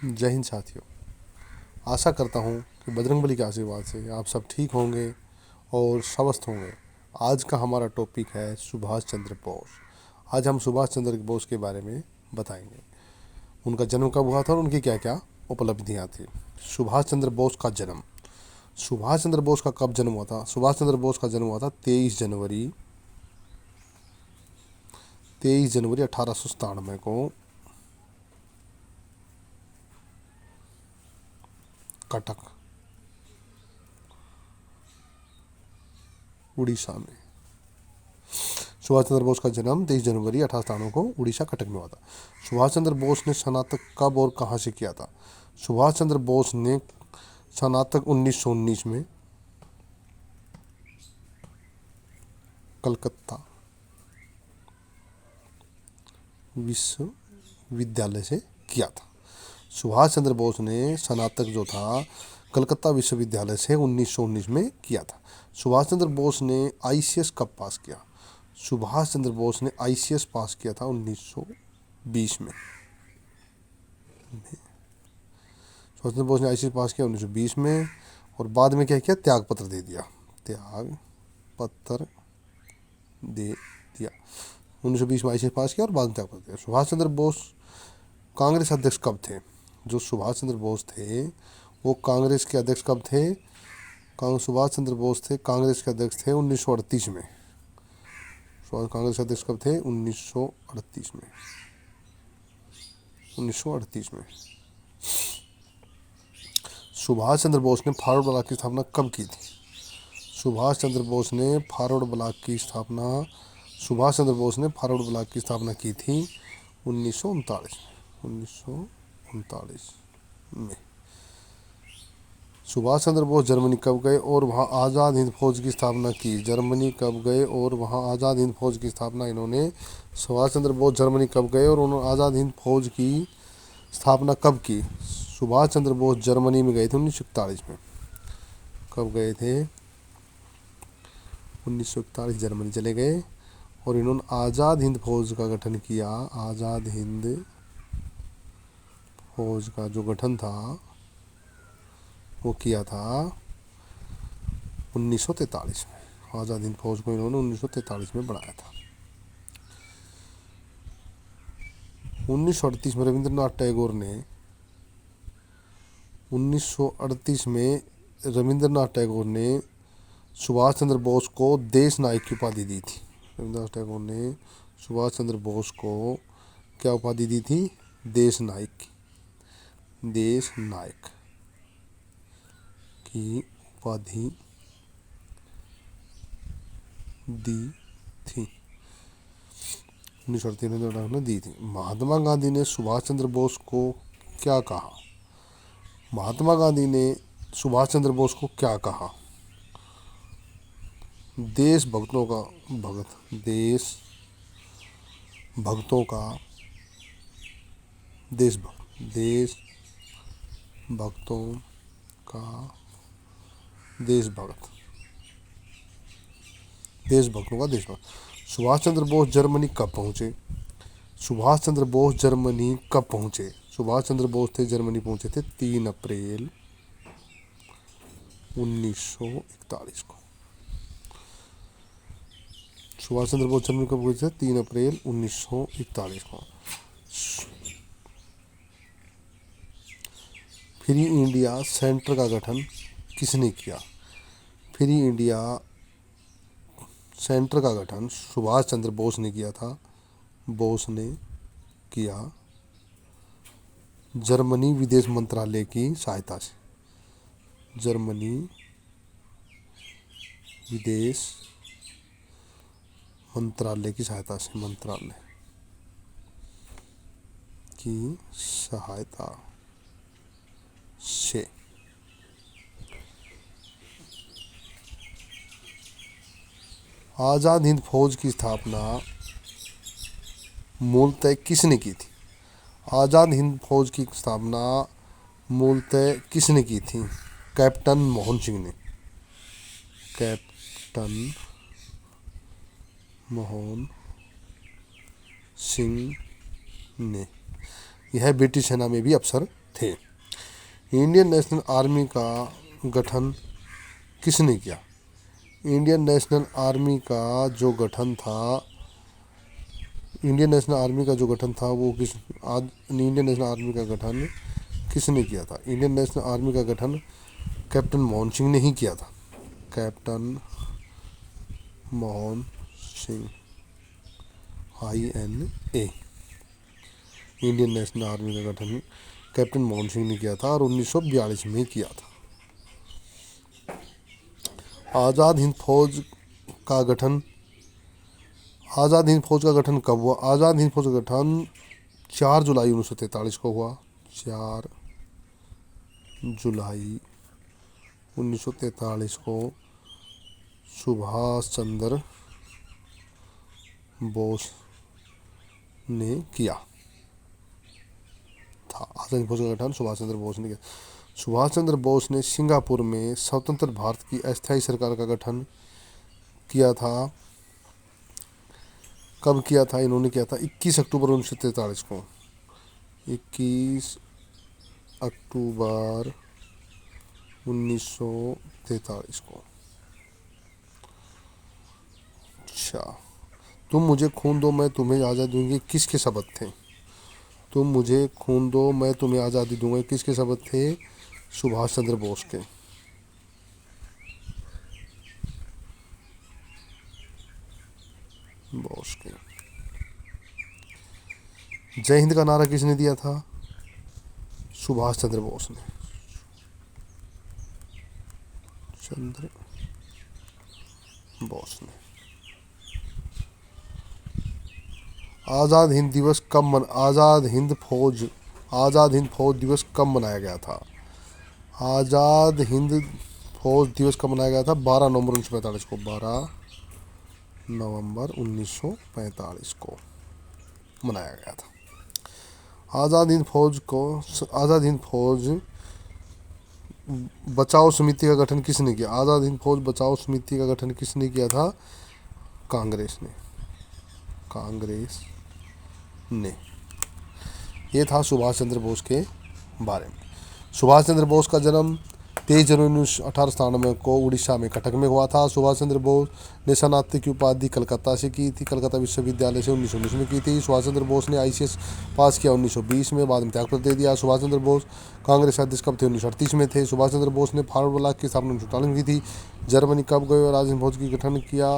जय हिंद साथियों। आशा करता हूँ कि बजरंगबली के आशीर्वाद से आप सब ठीक होंगे और स्वस्थ होंगे। आज का हमारा टॉपिक है सुभाष चंद्र बोस। आज हम सुभाष चंद्र बोस के बारे में बताएंगे। उनका जन्म कब हुआ था और उनकी क्या क्या उपलब्धियाँ थी। सुभाष चंद्र बोस का जन्म। सुभाष चंद्र बोस का कब जन्म हुआ था? सुभाष चंद्र बोस का जन्म हुआ था 23 जनवरी 1897 को कटक, उड़ीसा में। सुभाष चंद्र बोस का जन्म 23 जनवरी 1897 को उड़ीसा कटक में हुआ था। सुभाष चंद्र बोस ने स्नातक कब और कहाँ से किया था? सुभाष चंद्र बोस ने स्नातक 1919 में कलकत्ता विश्वविद्यालय से किया था। सुभाष चंद्र बोस ने स्नातक जो था कलकत्ता विश्वविद्यालय से 1919 में किया था। सुभाष चंद्र बोस ने आईसीएस कब पास किया? सुभाष चंद्र बोस ने आईसीएस पास किया था 1920 में। सुभाष चंद्र बोस ने आईसीएस पास किया 1920 में और बाद में क्या किया? त्याग पत्र दे दिया। 1920 में आईसीएस पास किया और बाद में त्याग पत्र दिया। सुभाष चंद्र बोस कांग्रेस अध्यक्ष कब थे? जो सुभाष चंद्र बोस थे वो कांग्रेस के अध्यक्ष कब थे? सुभाष चंद्र बोस थे कांग्रेस के अध्यक्ष थे 1938 में। कांग्रेस के अध्यक्ष कब थे? 1938 में। 1938 में। सुभाष चंद्र बोस ने फॉरवर्ड ब्लॉक की स्थापना कब की थी? सुभाष चंद्र बोस ने फॉरवर्ड ब्लॉक की स्थापना की थी 1939 में। सुभाष चंद्र बोस जर्मनी कब गए और वहां आज़ाद हिंद फौज की स्थापना की? जर्मनी कब गए और वहां आज़ाद हिंद फौज की स्थापना इन्होंने सुभाष चंद्र बोस जर्मनी कब गए और उन्होंने आज़ाद हिंद फौज की स्थापना कब की? सुभाष चंद्र बोस जर्मनी में गए थे 1941 में। कब गए थे? 1941 जर्मनी चले गए और इन्होंने आज़ाद हिंद फौज का गठन किया। आज़ाद हिंद फौज का जो गठन था वो किया था 1943 में। आज़ाद हिंद फौज को इन्होंने 1943 में बनाया था। 1938 में रविंद्रनाथ टैगोर ने सुभाष चंद्र बोस को देश नायक की उपाधि दी थी। रविंद्रनाथ टैगोर ने सुभाष चंद्र बोस को क्या उपाधि दी थी? देश नायक की उपाधि दी थी। 1938 में दी थी। महात्मा गांधी ने सुभाष चंद्र बोस को क्या कहा? महात्मा गांधी ने सुभाष चंद्र बोस को क्या कहा? देशभक्तों का देशभक्त। सुभाष चंद्र बोस जर्मनी कब पहुंचे? सुभाष चंद्र बोस जर्मनी कब पहुंचे? सुभाष चंद्र बोस थे जर्मनी पहुंचे थे 3 अप्रैल 1941 को। सुभाष चंद्र बोस जर्मनी कब पहुंचे थे? 3 अप्रैल 1941 को। फ्री इंडिया सेंटर का गठन किसने किया? फ्री इंडिया सेंटर का गठन सुभाष चंद्र बोस ने किया था। जर्मनी विदेश मंत्रालय की सहायता से। जर्मनी विदेश मंत्रालय की सहायता से। आज़ाद हिंद फौज की स्थापना मूलतः किसने की थी? आज़ाद हिंद फौज की स्थापना मूलतः किसने की थी? कैप्टन मोहन सिंह ने। यह ब्रिटिश सेना में भी अफसर थे। इंडियन नेशनल आर्मी का गठन किसने किया? इंडियन नेशनल आर्मी का जो गठन था, इंडियन नेशनल आर्मी का जो गठन था वो इंडियन नेशनल आर्मी का गठन किसने किया था? इंडियन नेशनल आर्मी का गठन कैप्टन मोहन सिंह ने ही किया था। Captain Mohan Singh, INA। Indian national army का गठन कैप्टन मोहन सिंह ने किया था और 1942 में किया था। आज़ाद हिंद फौज का गठन, आज़ाद हिंद फौज का गठन कब हुआ? आज़ाद हिंद फौज का गठन 4 जुलाई 1943 को हुआ। 4 जुलाई 1943 को सुभाष चंद्र बोस ने किया था। आज़ाद हिंद फौज का गठन सुभाष चंद्र बोस ने किया। सुभाष चंद्र बोस ने सिंगापुर में स्वतंत्र भारत की अस्थायी सरकार का गठन किया था। कब किया था? इन्होंने किया था 21 अक्टूबर 1943 को। 21 अक्टूबर 1943 को। अच्छा, तुम मुझे खून दो मैं तुम्हें आज़ादी दूंगी, किसके शब्द थे? तुम मुझे खून दो मैं तुम्हें आज़ादी दूंगा, किसके शब्द थे? सुभाष चंद्र बोस के। बोस के। जय हिंद का नारा किसने दिया था? सुभाष चंद्र बोस ने। चंद्र बोस ने। आज़ाद हिंद दिवस कब आज़ाद हिंद फौज दिवस कब मनाया गया था? आज़ाद हिंद फौज दिवस कब मनाया गया था? 12 नवंबर 1945 को। 12 नवंबर 1945 को मनाया गया था। आज़ाद हिंद फौज बचाओ समिति का गठन किसने किया? आज़ाद हिंद फौज बचाओ समिति का गठन किसने किया था? कांग्रेस ने। कांग्रेस ने। ये था सुभाष चंद्र बोस के बारे में। सुभाष चंद्र बोस का जन्म 23 जनवरी 1897 को उड़ीसा में कटक में हुआ था। सुभाष चंद्र बोस ने स्नातक की उपाधि कलकत्ता से की थी। कलकत्ता विश्वविद्यालय से 1919 में की थी। सुभाष चंद्र बोस ने ICS पास किया 1920 में, बाद में त्यागपत्र दे दिया। सुभाष चंद्र बोस कांग्रेस अध्यक्ष कब थे? 1938 में थे। सुभाष चंद्र बोस ने फॉरवर्ड ब्लॉक की स्थापना 1948 में की थी। जर्मनी कब गए और आज़ाद फौज की गठन किया?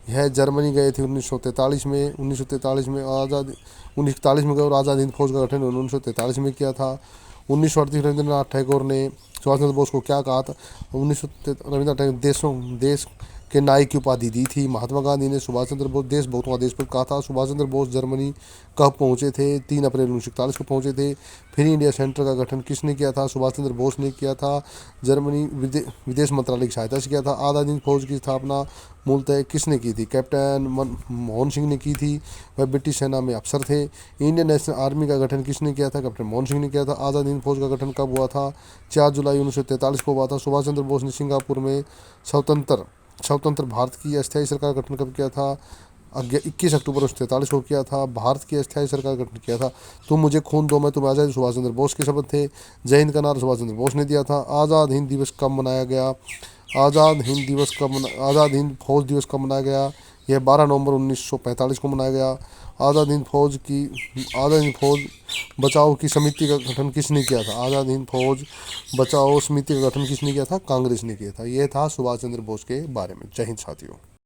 यह जर्मनी गए थे 1943 में। 1943 में आज़ाद 1941 में गए और आज़ाद हिंद फौज का गठन 1943 में किया था। 1938 रविंद्रनाथ टैगोर ने सुभाष चंद्र बोस को क्या कहा था? रविंद्रनाथ टैगोर देश के नायक की उपाधि दी थी। महात्मा गांधी ने सुभाष चंद्र बोस देश बहुत्व देश पर कहा था। सुभाष चंद्र बोस जर्मनी कब पहुंचे थे? 3 अप्रैल 1941 को पहुंचे थे। फिर इंडिया सेंटर का गठन किसने किया था? सुभाष चंद्र बोस ने किया था। जर्मनी विदेश मंत्रालय की सहायता से किया था। आज़ाद हिंद फौज की स्थापना मूलतः किसने की थी? कैप्टन मोहन सिंह ने की थी। वह ब्रिटिश सेना में अफसर थे। इंडियन नेशनल आर्मी का गठन किसने किया था? कैप्टन मोहन सिंह ने किया था। आज़ाद हिंद फौज का गठन कब हुआ था? 4 जुलाई 1943 को हुआ था। सुभाष चंद्र बोस ने सिंगापुर में स्वतंत्र भारत की अस्थायी सरकार का गठन कब किया था? 21 अक्टूबर 1943 को किया था। भारत की अस्थायी सरकार का गठन किया था। तुम मुझे खून दो मैं तुम्हें आज़ादी, सुभाष चंद्र बोस के शब्द थे। जय हिंद का नारा सुभाष चंद्र बोस ने दिया था। आज़ाद हिंद दिवस कब मनाया गया? आज़ाद हिंद फौज दिवस कब मनाया गया? यह 12 नवंबर 1945 को मनाया गया। आज़ाद हिंद फौज बचाओ की समिति का गठन किसने किया था? आज़ाद हिंद फौज बचाओ समिति का गठन किसने किया था? कांग्रेस ने किया था। यह था सुभाष चंद्र बोस के बारे में। जय हिंद साथियों।